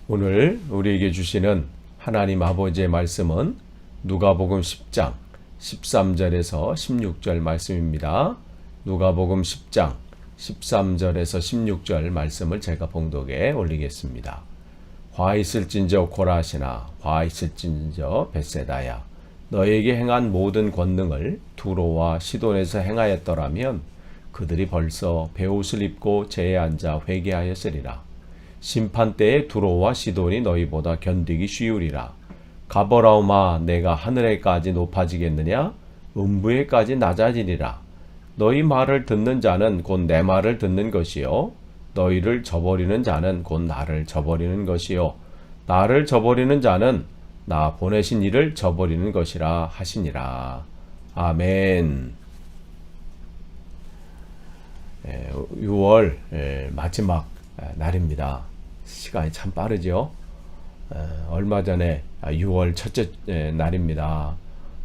오늘 우리에게 주시는 하나님 아버지의 말씀은 누가복음 10장 13절에서 16절 말씀입니다. 누가복음 10장 13절에서 16절 말씀을 제가 봉독에 올리겠습니다. 화 있을진저 고라시나 화 있을진저 벳세다야 너에게 행한 모든 권능을 두로와 시돈에서 행하였더라면 그들이 벌써 베옷을 입고 제에 앉아 회개하였으리라. 심판때에 두로와 시돈이 너희보다 견디기 쉬우리라. 가버나움아 내가 하늘에까지 높아지겠느냐? 음부에까지 낮아지리라. 너희 말을 듣는 자는 곧 내 말을 듣는 것이요 너희를 저버리는 자는 곧 나를 저버리는 것이요 나를 저버리는 자는 나 보내신 이를 저버리는 것이라 하시니라. 아멘. 6월 마지막 날입니다. 시간이 참 빠르죠. 얼마 전에 6월 첫째 날입니다.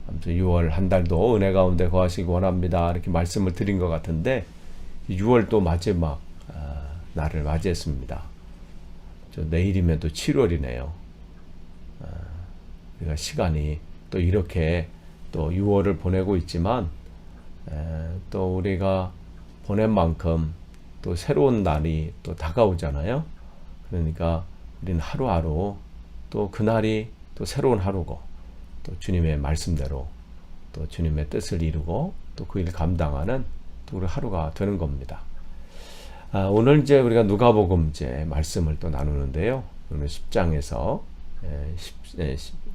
아무튼 6월 한 달도 은혜 가운데 거하시기 원합니다. 이렇게 말씀을 드린 것 같은데 6월 또 마지막 날을 맞이했습니다. 내일이면 또 7월이네요. 우리가 시간이 또 이렇게 또 6월을 보내고 있지만 또 우리가 보낸 만큼 또 새로운 날이 또 다가오잖아요. 그러니까 우리는 하루하루 또 그날이 또 새로운 하루고 또 주님의 말씀대로 또 주님의 뜻을 이루고 또 그 일을 감당하는 또 우리 하루가 되는 겁니다. 오늘 이제 우리가 누가복음 이제 말씀을 또 나누는데요. 오늘 10장에서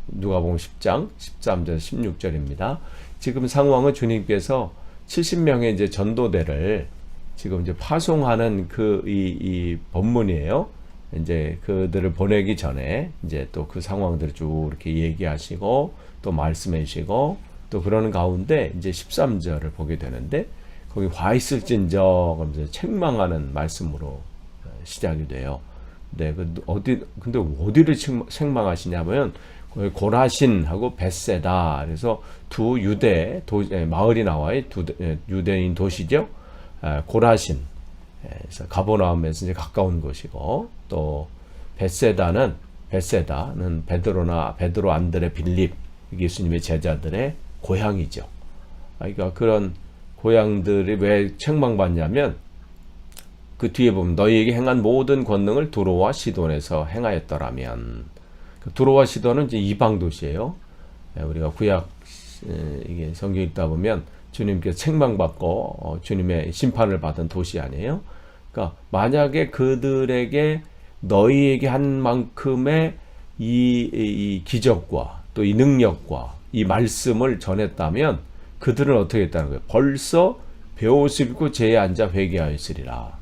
누가복음 10장 13절 16절입니다. 지금 상황은 주님께서 70명의 이제 전도대를 지금 이제 파송하는 이 본문이에요. 이제 그들을 보내기 전에 이제 또 그 상황들을 쭉 이렇게 얘기하시고 또 말씀해 주시고 또 그러는 가운데 이제 13절을 보게 되는데 거기 화 있을진저 그러면서 책망하는 말씀으로 시작이 돼요. 근데 어디를 책망하시냐면 고라신하고 벳세다. 그래서 두 유대 마을이 나와요. 유대인 도시죠. 고라신, 그래서 가버나움에서 이제 가까운 곳이고 또 벳세다는 베드로 안드레 빌립 예수님의 제자들의 고향이죠. 그러니까 그런 고향들이 왜 책망받냐면 그 뒤에 보면 너희에게 행한 모든 권능을 두로와 시돈에서 행하였더라면 두로와 시돈은 이제 이방 도시예요. 우리가 구약 이게 성경 읽다 보면 주님께서 책망받고 주님의 심판을 받은 도시 아니에요. 그러니까 만약에 그들에게 너희에게 한 만큼의 이 기적과 또 이 능력과 이 말씀을 전했다면 그들은 어떻게 했다는 거예요? 벌써 베옷을 입고 제에 앉아 회개하였으리라.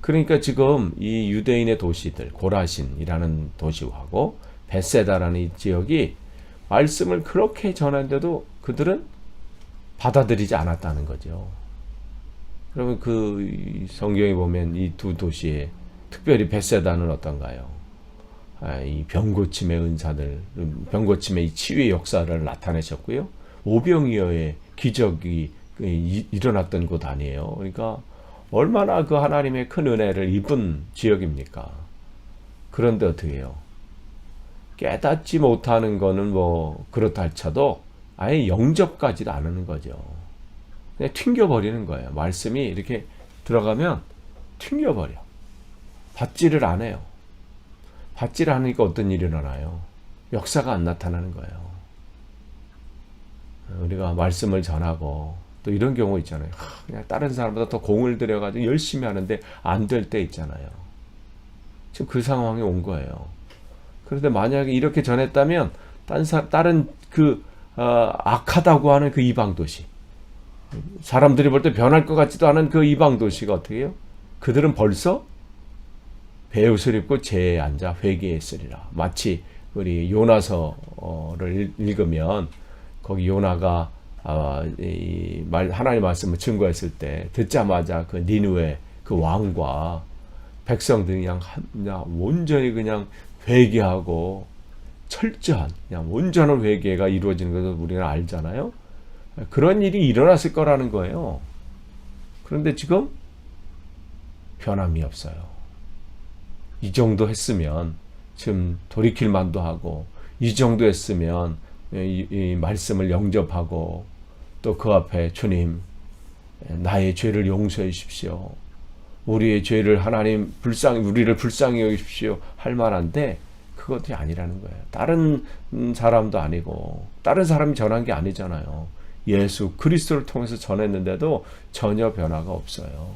그러니까 지금 이 유대인의 도시들 고라신이라는 도시하고 벳세다라는 이 지역이 말씀을 그렇게 전했는데도 그들은 받아들이지 않았다는 거죠. 그러면 그 성경에 보면 이 두 도시에 특별히 벳세다는 어떤가요? 이 병고침의 은사들, 병고침의 이 치유의 역사를 나타내셨고요. 오병이어의 기적이 일어났던 곳 아니에요. 그러니까 얼마나 그 하나님의 큰 은혜를 입은 지역입니까? 그런데 어떻게 해요? 깨닫지 못하는 거는 뭐 그렇다 할지라도 아예 영접까지도 안 하는 거죠. 그냥 튕겨버리는 거예요. 말씀이 이렇게 들어가면 튕겨버려. 받지를 안 해요. 받지를 않으니까 어떤 일이 일어나요? 역사가 안 나타나는 거예요. 우리가 말씀을 전하고 또 이런 경우 있잖아요. 그냥 다른 사람보다 더 공을 들여가지고 열심히 하는데 안 될 때 있잖아요. 지금 그 상황이 온 거예요. 그런데 만약에 이렇게 전했다면 다른 악하다고 하는 그 이방 도시, 사람들이 볼 때 변할 것 같지도 않은 그 이방 도시가 어떻게 해요? 그들은 벌써 베옷을 입고 제에 앉아 회개했으리라. 마치 우리 요나서를 읽으면 거기 요나가 하나님의 말씀을 증거했을 때 듣자마자 그 니느웨 그 왕과 백성들이 그냥 온전히 그냥 회개하고 철저한 그냥 온전한 회개가 이루어지는 것을 우리는 알잖아요. 그런 일이 일어났을 거라는 거예요. 그런데 지금 변함이 없어요. 이 정도 했으면 지금 돌이킬 만도 하고 이 정도 했으면 이 말씀을 영접하고 또 그 앞에 주님 나의 죄를 용서해 주십시오. 우리의 죄를 하나님 우리를 불쌍히 여기십시오 할 만한데 그것이 아니라는 거예요. 다른 사람도 아니고 다른 사람이 전한 게 아니잖아요. 예수 그리스도를 통해서 전했는데도 전혀 변화가 없어요.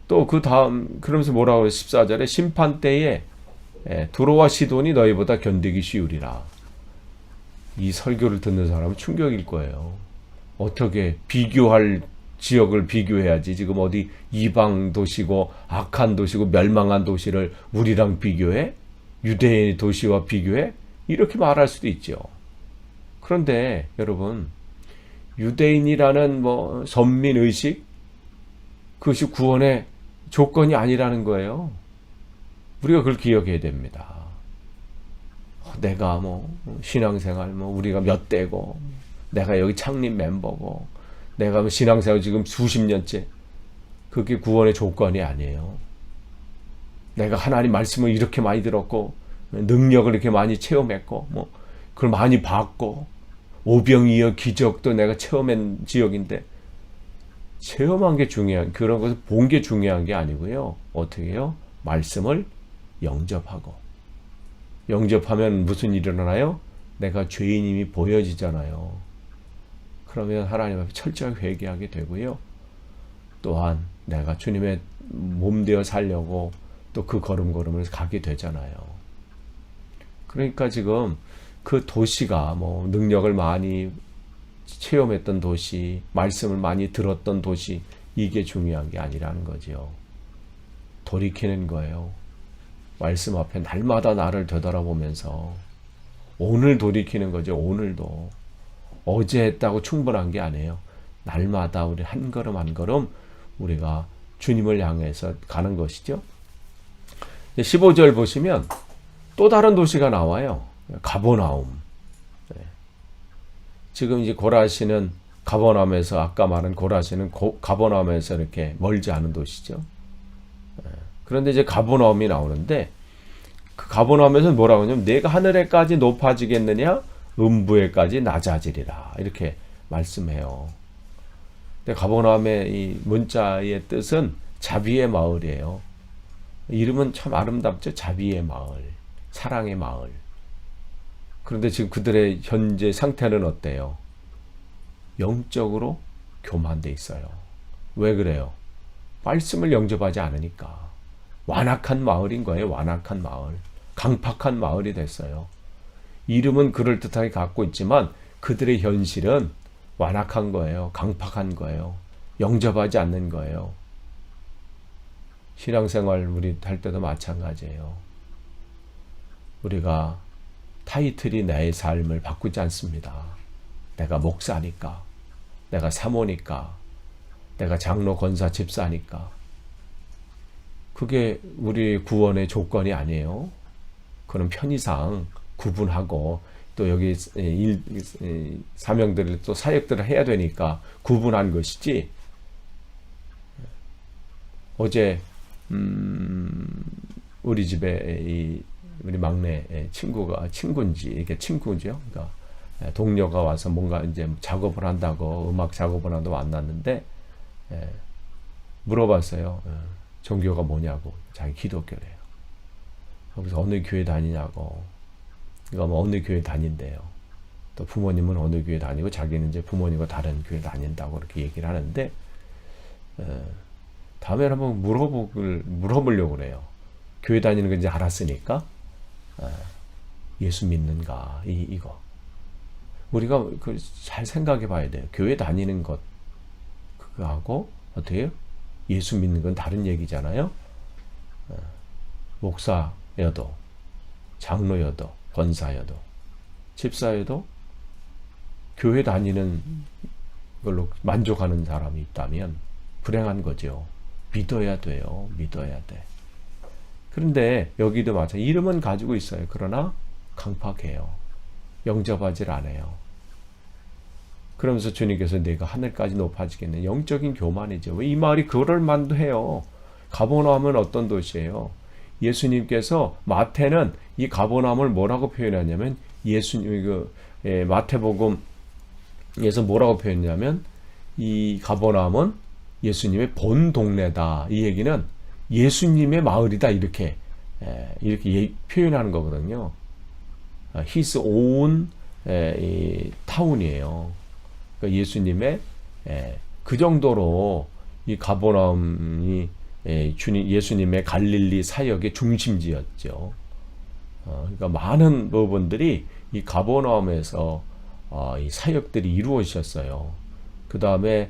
또 그 다음 그러면서 뭐라고 해요? 14절에 심판 때에 두로와 시돈이 너희보다 견디기 쉬우리라. 이 설교를 듣는 사람은 충격일 거예요. 어떻게 비교할 지역을 비교해야지. 지금 어디 이방 도시고 악한 도시고 멸망한 도시를 우리랑 비교해? 유대인의 도시와 비교해? 이렇게 말할 수도 있죠. 그런데 여러분 유대인이라는 선민의식 그것이 구원의 조건이 아니라는 거예요. 우리가 그걸 기억해야 됩니다. 내가 신앙생활 우리가 몇 대고 내가 여기 창립 멤버고 내가 신앙생활 지금 수십 년째 그게 구원의 조건이 아니에요. 내가 하나님 말씀을 이렇게 많이 들었고 능력을 이렇게 많이 체험했고 그걸 많이 봤고 오병이어 기적도 내가 체험한 지역인데 체험한 게 중요한 그런 것을 본 게 중요한 게 아니고요. 어떻게 해요? 말씀을 영접하면 무슨 일이 일어나요? 내가 죄인임이 보여지잖아요. 그러면 하나님 앞에 철저하게 회개하게 되고요. 또한 내가 주님의 몸 되어 살려고 또 그 걸음걸음을 가게 되잖아요. 그러니까 지금 그 도시가 능력을 많이 체험했던 도시, 말씀을 많이 들었던 도시, 이게 중요한 게 아니라는 거죠. 돌이키는 거예요. 말씀 앞에 날마다 나를 되돌아보면서 오늘 돌이키는 거죠. 오늘도. 어제 했다고 충분한 게 아니에요. 날마다 우리 한 걸음 한 걸음 우리가 주님을 향해서 가는 것이죠. 15절 보시면 또 다른 도시가 나와요. 가버나움. 지금 이제 고라시는 가버나움에서 아까 말한 고라시는 가버나움에서 이렇게 멀지 않은 도시죠. 그런데 이제 가버나움이 나오는데 그 가버나움에서는 뭐라고 하냐면 내가 하늘에까지 높아지겠느냐 음부에까지 낮아지리라 이렇게 말씀해요. 근데 가버나움의 이 문자의 뜻은 자비의 마을이에요. 이름은 참 아름답죠. 자비의 마을, 사랑의 마을. 그런데 지금 그들의 현재 상태는 어때요? 영적으로 교만돼 있어요. 왜 그래요? 말씀을 영접하지 않으니까. 완악한 마을인 거예요. 완악한 마을. 강팍한 마을이 됐어요. 이름은 그럴듯하게 갖고 있지만 그들의 현실은 완악한 거예요. 강팍한 거예요. 영접하지 않는 거예요. 신앙생활 우리 할 때도 마찬가지예요. 우리가 타이틀이 내 삶을 바꾸지 않습니다. 내가 목사니까, 내가 사모니까, 내가 장로, 권사, 집사니까. 그게 우리 구원의 조건이 아니에요. 그런 편의상 구분하고 또 여기 사명들을 또 사역들을 해야 되니까 구분한 것이지. 어제 우리 집에 우리 막내 친구인지 이게 친구죠. 그러니까 동료가 와서 뭔가 이제 작업을 한다고 음악 작업을 한다고 만났는데 물어봤어요. 종교가 뭐냐고. 자기 기독교래요. 그래서 어느 교회 다니냐고. 그러니까 어느 교회 다닌대요. 또 부모님은 어느 교회 다니고 자기는 이제 부모님과 다른 교회 다닌다고 그렇게 얘기를 하는데 다음에 한번 물어보려고 그래요. 교회 다니는 건 이제 알았으니까 예수 믿는가 이거 우리가 잘 생각해 봐야 돼요. 교회 다니는 것 그거하고 어떻게 해요? 예수 믿는 건 다른 얘기잖아요. 목사여도 장로여도 권사여도 집사여도 교회 다니는 걸로 만족하는 사람이 있다면 불행한 거죠. 믿어야 돼요. 믿어야 돼. 그런데 여기도 마찬가지. 이름은 가지고 있어요. 그러나 강팍해요. 영접하지 않아요. 그러면서 주님께서 내가 하늘까지 높아지겠네. 영적인 교만이죠. 왜 이 말이 그럴 만도 해요. 가버나움은 어떤 도시예요? 예수님께서 마태는 이 가버나움을 뭐라고 표현하냐면 예수님 마태복음에서 뭐라고 표현했냐면 이 가버나움은 예수님의 본 동네다. 이 얘기는 예수님의 마을이다. 이렇게 표현하는 거거든요. His own 타운이에요. 그러니까 예수님의 그 정도로 이 가버나움이 예수님의 갈릴리 사역의 중심지였죠. 그러니까 많은 부분들이 이 가버나움에서 이 사역들이 이루어졌어요. 그 다음에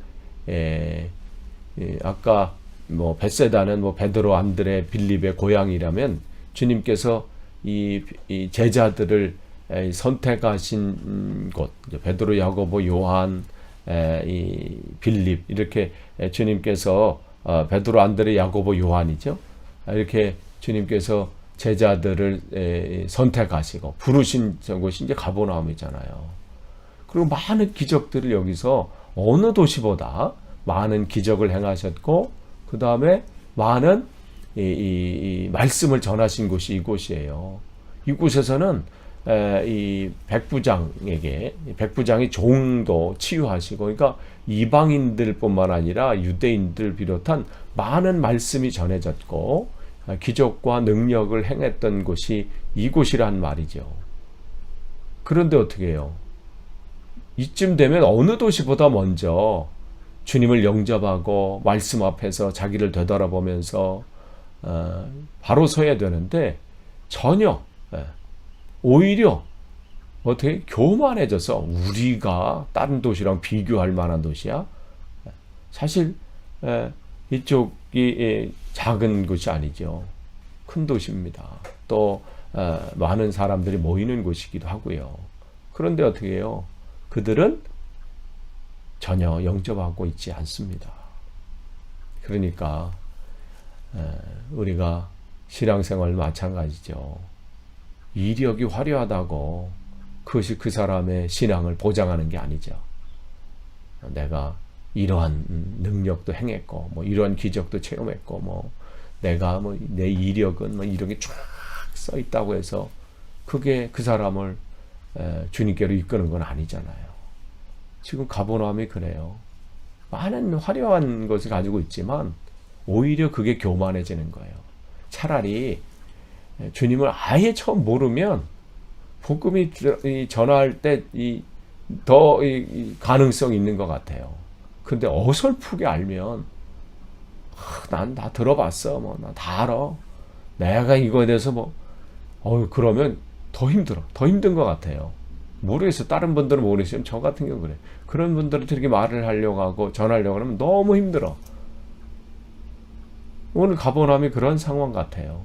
아까 뭐 벳세다는 뭐 베드로, 안드레, 빌립의 고향이라면 주님께서 이 제자들을 선택하신 곳, 베드로, 야고보, 요한, 이 빌립 이렇게 주님께서 베드로, 안드레, 야고보, 요한이죠. 이렇게 주님께서 제자들을 선택하시고 부르신 곳이 이제 가버나움이잖아요. 그리고 많은 기적들을 여기서 어느 도시보다 많은 기적을 행하셨고, 그 다음에 많은 이 말씀을 전하신 곳이 이곳이에요. 이곳에서는 이 백부장이 종도 치유하시고, 그러니까 이방인들뿐만 아니라 유대인들 비롯한 많은 말씀이 전해졌고 기적과 능력을 행했던 곳이 이곳이란 말이죠. 그런데 어떻게 해요? 이쯤 되면 어느 도시보다 먼저 주님을 영접하고 말씀 앞에서 자기를 되돌아보면서 바로 서야 되는데 전혀 오히려 어떻게 교만해져서 우리가 다른 도시랑 비교할 만한 도시야? 사실 이쪽이 작은 곳이 아니죠. 큰 도시입니다. 또 많은 사람들이 모이는 곳이기도 하고요. 그런데 어떻게 해요? 그들은 전혀 영접하고 있지 않습니다. 그러니까 우리가 신앙생활 마찬가지죠. 이력이 화려하다고 그것이 그 사람의 신앙을 보장하는 게 아니죠. 내가 이러한 능력도 행했고, 뭐 이러한 기적도 체험했고, 뭐 내가 뭐 내 이력은 뭐 이런 게 쫙 써 있다고 해서 그게 그 사람을 주님께로 이끄는 건 아니잖아요. 지금 가버나움이 그래요. 많은 화려한 것을 가지고 있지만 오히려 그게 교만해지는 거예요. 차라리 주님을 아예 처음 모르면 복음이 전할 때 더 가능성이 있는 것 같아요. 근데 어설프게 알면 난 다 들어봤어, 뭐 나 다 알아, 내가 이거에 대해서 뭐 그러면 더 힘든 것 같아요. 모르겠어. 다른 분들은 모르시면 저 같은 경우 그래. 그런 분들한테 이렇게 말을 하려고 하고 전하려고 하면 너무 힘들어. 오늘 가버나움이 그런 상황 같아요.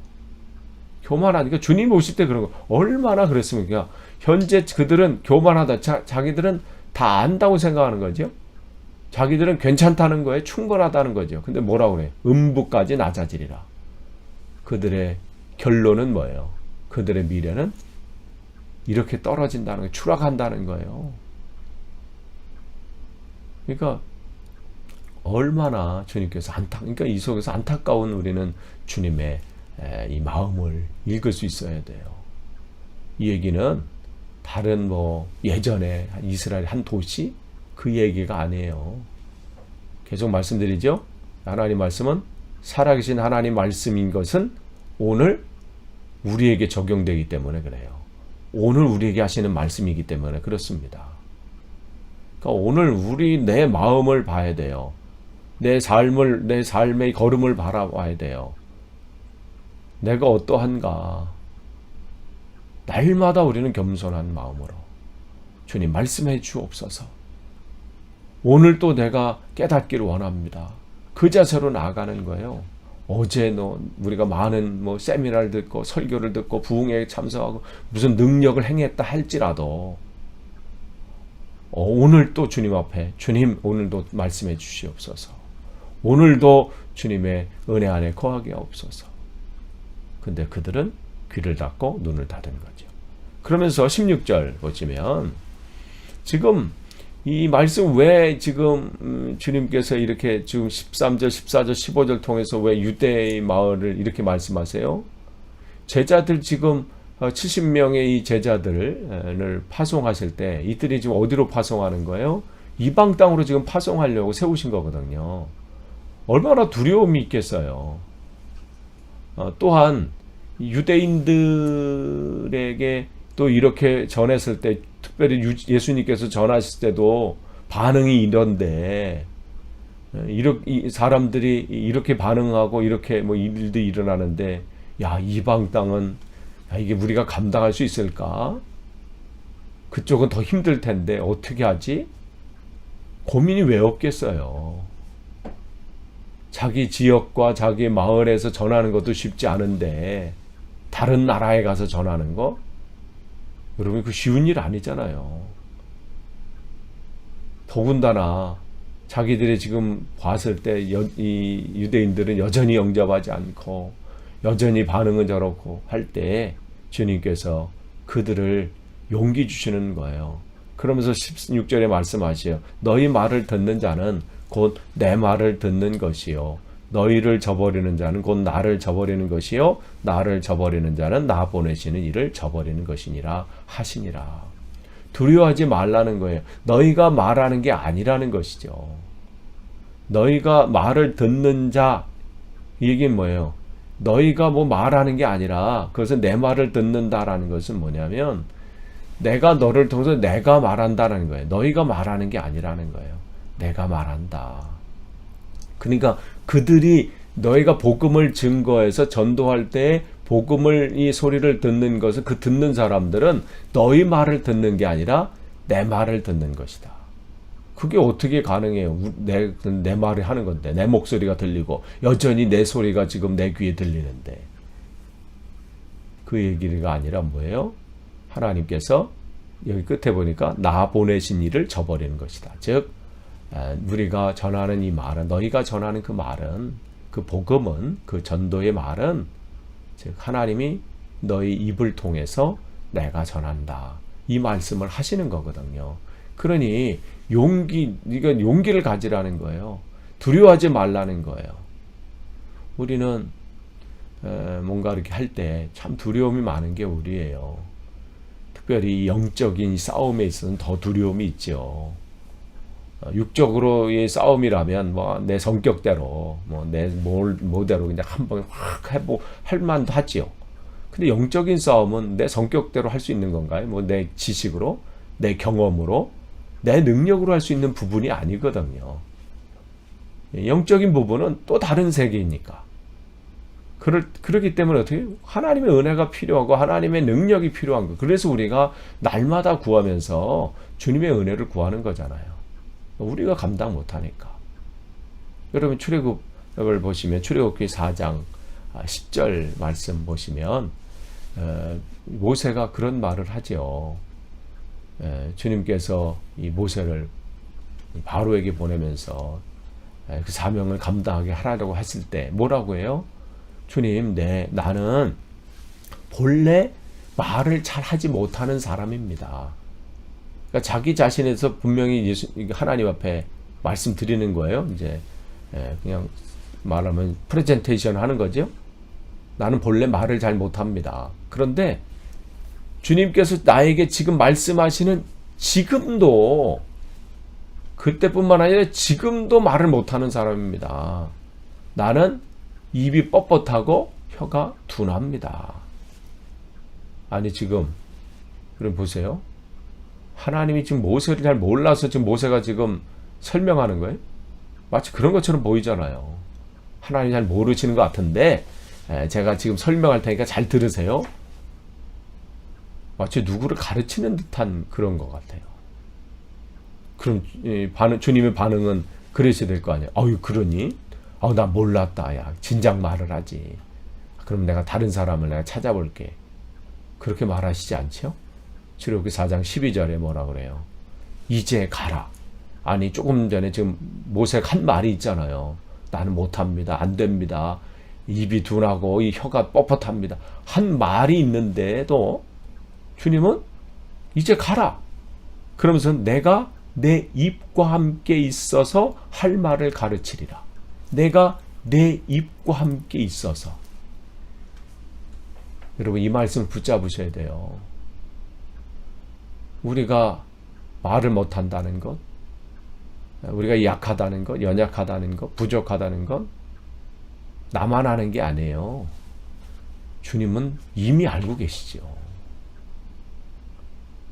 교만하니까 주님 오실 때 그런 거 얼마나 그랬습니까? 현재 그들은 교만하다. 자기들은 다 안다고 생각하는 거죠. 자기들은 괜찮다는 거에 충분하다는 거죠. 근데 뭐라고 그래? 음부까지 낮아지리라. 그들의 결론은 뭐예요? 그들의 미래는 이렇게 떨어진다는 거예요. 추락한다는 거예요. 그러니까 얼마나 주님께서 그러니까 이 속에서 안타까운 우리는 주님의 이 마음을 읽을 수 있어야 돼요. 이 얘기는 다른 뭐 예전에 이스라엘 한 도시 그 얘기가 아니에요. 계속 말씀드리죠. 하나님 말씀은 살아계신 하나님 말씀인 것은 오늘 우리에게 적용되기 때문에 그래요. 오늘 우리에게 하시는 말씀이기 때문에 그렇습니다. 그러니까 오늘 내 마음을 봐야 돼요. 내 삶의 걸음을 바라봐야 돼요. 내가 어떠한가. 날마다 우리는 겸손한 마음으로 주님 말씀해 주옵소서. 오늘 또 내가 깨닫기를 원합니다. 그 자세로 나아가는 거예요. 어제 우리가 많은 뭐 세미나를 듣고 설교를 듣고 부흥회에 참석하고 무슨 능력을 행했다 할지라도 오늘 또 주님 앞에 주님 오늘도 말씀해 주시옵소서. 오늘도 주님의 은혜 안에 거하게 하옵소서. 근데 그들은 귀를 닫고 눈을 닫은 거죠. 그러면서 16절 보시면 지금 이 말씀 왜 지금 주님께서 이렇게 지금 13절, 14절, 15절 통해서 왜 유대의 마을을 이렇게 말씀하세요? 제자들 지금 70명의 이 제자들을 파송하실 때 이들이 지금 어디로 파송하는 거예요? 이방 땅으로 지금 파송하려고 세우신 거거든요. 얼마나 두려움이 있겠어요. 또한 유대인들에게 또 이렇게 전했을 때, 특별히 예수님께서 전하실 때도 반응이 이런데, 이 사람들이 이렇게 반응하고 이렇게 뭐 일도 일어나는데, 야, 이방 땅은, 야, 이게 우리가 감당할 수 있을까? 그쪽은 더 힘들 텐데 어떻게 하지? 고민이 왜 없겠어요? 자기 지역과 자기 마을에서 전하는 것도 쉽지 않은데 다른 나라에 가서 전하는 거? 여러분, 그 쉬운 일 아니잖아요. 더군다나 자기들이 지금 봤을 때 이 유대인들은 여전히 영접하지 않고 여전히 반응은 저렇고 할 때 주님께서 그들을 용기 주시는 거예요. 그러면서 16절에 말씀하시요. 너희 말을 듣는 자는 곧 내 말을 듣는 것이요. 너희를 저버리는 자는 곧 나를 저버리는 것이요. 나를 저버리는 자는 나 보내시는 이를 저버리는 것이니라 하시니라. 두려워하지 말라는 거예요. 너희가 말하는 게 아니라는 것이죠. 너희가 말을 듣는 자, 이 얘기는 뭐예요? 너희가 뭐 말하는 게 아니라 그것은 내 말을 듣는다라는 것은 뭐냐면 내가 너를 통해서 내가 말한다라는 거예요. 너희가 말하는 게 아니라는 거예요. 내가 말한다. 그러니까 그들이 너희가 복음을 증거해서 전도할 때 복음을 이 소리를 듣는 것은 그 듣는 사람들은 너희 말을 듣는 게 아니라 내 말을 듣는 것이다. 그게 어떻게 가능해요? 내 말을 하는 건데 내 목소리가 들리고 여전히 내 소리가 지금 내 귀에 들리는데 그 얘기가 아니라 뭐예요? 하나님께서 여기 끝에 보니까 나 보내신 이를 저버리는 것이다. 즉 우리가 전하는 이 말은 너희가 전하는 그 말은 그 복음은 그 전도의 말은 즉 하나님이 너희 입을 통해서 내가 전한다. 이 말씀을 하시는 거거든요. 그러니 이건 용기를 가지라는 거예요. 두려워하지 말라는 거예요. 우리는 뭔가 이렇게 할 때 참 두려움이 많은 게 우리예요. 특별히 영적인 싸움에 있어서는 더 두려움이 있죠. 육적으로의 싸움이라면 뭐 내 성격대로 뭐 내 뭐대로 그냥 한번 확 할 만도 하지요. 근데 영적인 싸움은 내 성격대로 할 수 있는 건가요? 뭐 내 지식으로, 내 경험으로, 내 능력으로 할 수 있는 부분이 아니거든요. 영적인 부분은 또 다른 세계이니까. 그렇기 때문에 어떻게 하나님의 은혜가 필요하고 하나님의 능력이 필요한 거. 그래서 우리가 날마다 구하면서 주님의 은혜를 구하는 거잖아요. 우리가 감당 못하니까. 여러분 출애굽을 보시면 출애굽기 4장 10절 말씀 보시면 모세가 그런 말을 하죠. 주님께서 이 모세를 바로에게 보내면서 그 사명을 감당하게 하라고 했을 때 뭐라고 해요? 주님, 나는 본래 말을 잘 하지 못하는 사람입니다. 그러니까 자기 자신에서 분명히 하나님 앞에 말씀드리는 거예요. 이제 그냥 말하면 프레젠테이션 하는 거죠. 나는 본래 말을 잘 못합니다. 그런데 주님께서 나에게 지금 말씀하시는 지금도 그때뿐만 아니라 지금도 말을 못하는 사람입니다. 나는 입이 뻣뻣하고 혀가 둔합니다. 아니 지금 그럼 보세요. 하나님이 지금 모세를 잘 몰라서 지금 모세가 지금 설명하는 거예요. 마치 그런 것처럼 보이잖아요. 하나님이 잘 모르시는 것 같은데 제가 지금 설명할 테니까 잘 들으세요. 마치 누구를 가르치는 듯한 그런 것 같아요. 그럼 주님의 반응은 그러셔야 될 거 아니에요. 아유 그러니? 나 몰랐다. 야 진작 말을 하지. 그럼 내가 다른 사람을 내가 찾아볼게. 그렇게 말하시지 않죠? 출애굽기 4장 12절에 뭐라 그래요? 이제 가라. 아니 조금 전에 지금 모세가 한 말이 있잖아요. 나는 못합니다. 안 됩니다. 입이 둔하고 이 혀가 뻣뻣합니다. 한 말이 있는데도 주님은 이제 가라. 그러면서 내가 내 입과 함께 있어서 할 말을 가르치리라. 내가 내 입과 함께 있어서. 여러분 이 말씀 붙잡으셔야 돼요. 우리가 말을 못한다는 것, 우리가 약하다는 것, 연약하다는 것, 부족하다는 것 나만 아는 게 아니에요. 주님은 이미 알고 계시죠.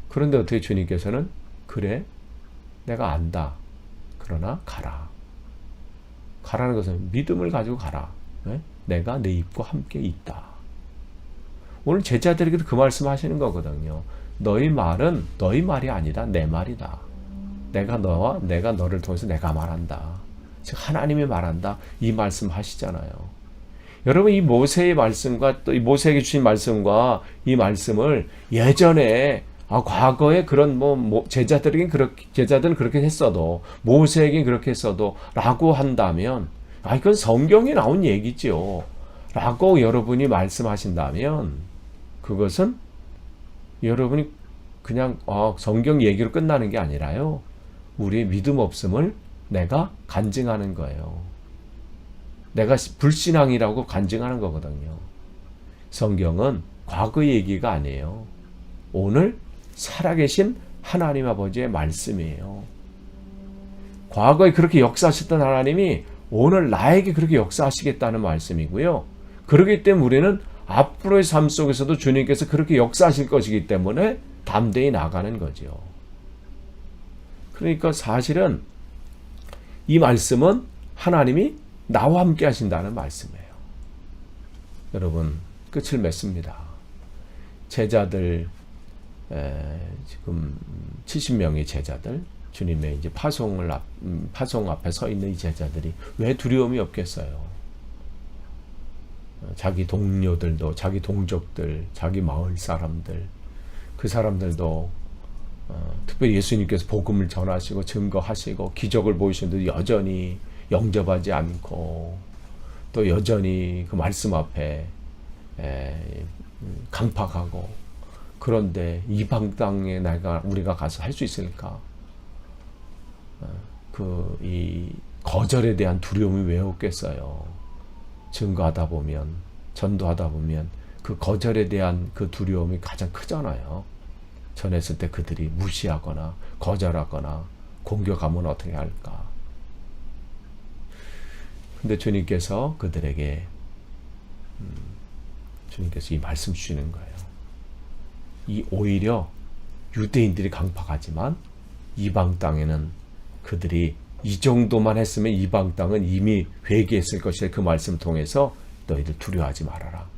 그런데 어떻게 주님께서는 그래 내가 안다. 그러나 가라. 가라는 것은 믿음을 가지고 가라. 네? 내가 내 입과 함께 있다. 오늘 제자들에게도 그 말씀 하시는 거거든요. 너희 말은 너희 말이 아니다. 내 말이다. 내가 너와 내가 너를 통해서 내가 말한다. 즉 하나님이 말한다. 이 말씀 하시잖아요. 여러분 이 모세의 말씀과 또 이 모세에게 주신 말씀과 이 말씀을 예전에 과거에 그런 제자들은 그렇게 했어도 모세에게 그렇게 했어도 라고 한다면 이건 성경에 나온 얘기죠. 라고 여러분이 말씀하신다면 그것은 여러분이 그냥 성경 얘기로 끝나는 게 아니라요. 우리의 믿음 없음을 내가 간증하는 거예요. 내가 불신앙이라고 간증하는 거거든요. 성경은 과거의 얘기가 아니에요. 오늘 살아계신 하나님 아버지의 말씀이에요. 과거에 그렇게 역사하셨던 하나님이 오늘 나에게 그렇게 역사하시겠다는 말씀이고요. 그렇기 때문에 우리는 앞으로의 삶 속에서도 주님께서 그렇게 역사하실 것이기 때문에 담대히 나가는 거죠. 그러니까 사실은 이 말씀은 하나님이 나와 함께 하신다는 말씀이에요. 여러분 끝을 맺습니다. 제자들 지금 70명의 제자들 주님의 이제 파송 앞에 서 있는 이 제자들이 왜 두려움이 없겠어요? 자기 동료들도 자기 동족들 자기 마을 사람들 그 사람들도 특별히 예수님께서 복음을 전하시고 증거하시고 기적을 보이시는데 여전히 영접하지 않고 또 여전히 그 말씀 앞에 강팍하고 그런데 이방 땅에 우리가 가서 할 수 있을까? 이 거절에 대한 두려움이 왜 없겠어요? 증거하다 보면 전도하다 보면 그 거절에 대한 그 두려움이 가장 크잖아요. 전했을 때 그들이 무시하거나 거절하거나 공격하면 어떻게 할까? 근데 주님께서 그들에게 주님께서 이 말씀 주시는 거예요. 이 오히려 유대인들이 강팍하지만 이방 땅에는 그들이 이 정도만 했으면 이방 땅은 이미 회개했을 것이다. 그 말씀을 통해서 너희들 두려워하지 말아라.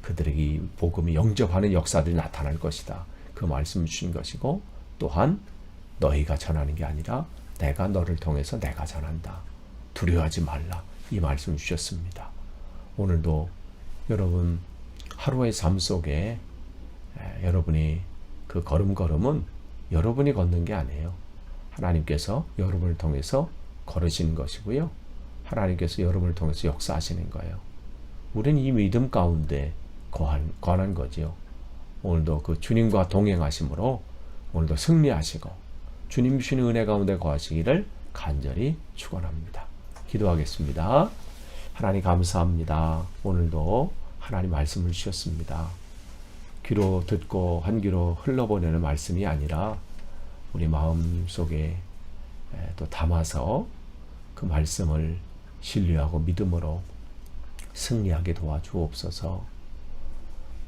그들에게 이 복음이 영접하는 역사들이 나타날 것이다. 그 말씀을 주신 것이고 또한 너희가 전하는 게 아니라 내가 너를 통해서 내가 전한다. 두려워하지 말라. 이 말씀을 주셨습니다. 오늘도 여러분 하루의 삶 속에 여러분이 그 걸음걸음은 여러분이 걷는 게 아니에요. 하나님께서 여러분을 통해서 걸으시는 것이고요. 하나님께서 여러분을 통해서 역사하시는 거예요. 우리는 이 믿음 가운데 거하는 거지요. 오늘도 그 주님과 동행하심으로 오늘도 승리하시고 주님 주시는 은혜 가운데 거하시기를 간절히 축원합니다. 기도하겠습니다. 하나님 감사합니다. 오늘도 하나님 말씀을 주셨습니다. 귀로 듣고 한 귀로 흘러보내는 말씀이 아니라 우리 마음 속에 또 담아서 그 말씀을 신뢰하고 믿음으로 승리하게 도와주옵소서.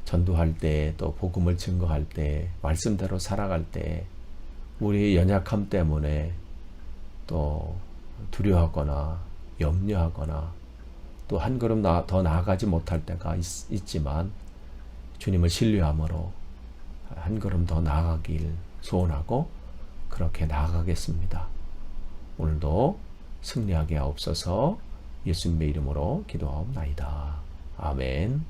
전도할 때 또 복음을 증거할 때 말씀대로 살아갈 때 우리의 연약함 때문에 또 두려워하거나 염려하거나 또 한 걸음 더 나아가지 못할 때가 있지만 주님을 신뢰함으로 한 걸음 더 나아가길 소원하고 그렇게 나아가겠습니다. 오늘도 승리하게 하옵소서. 예수님의 이름으로 기도하옵나이다. 아멘.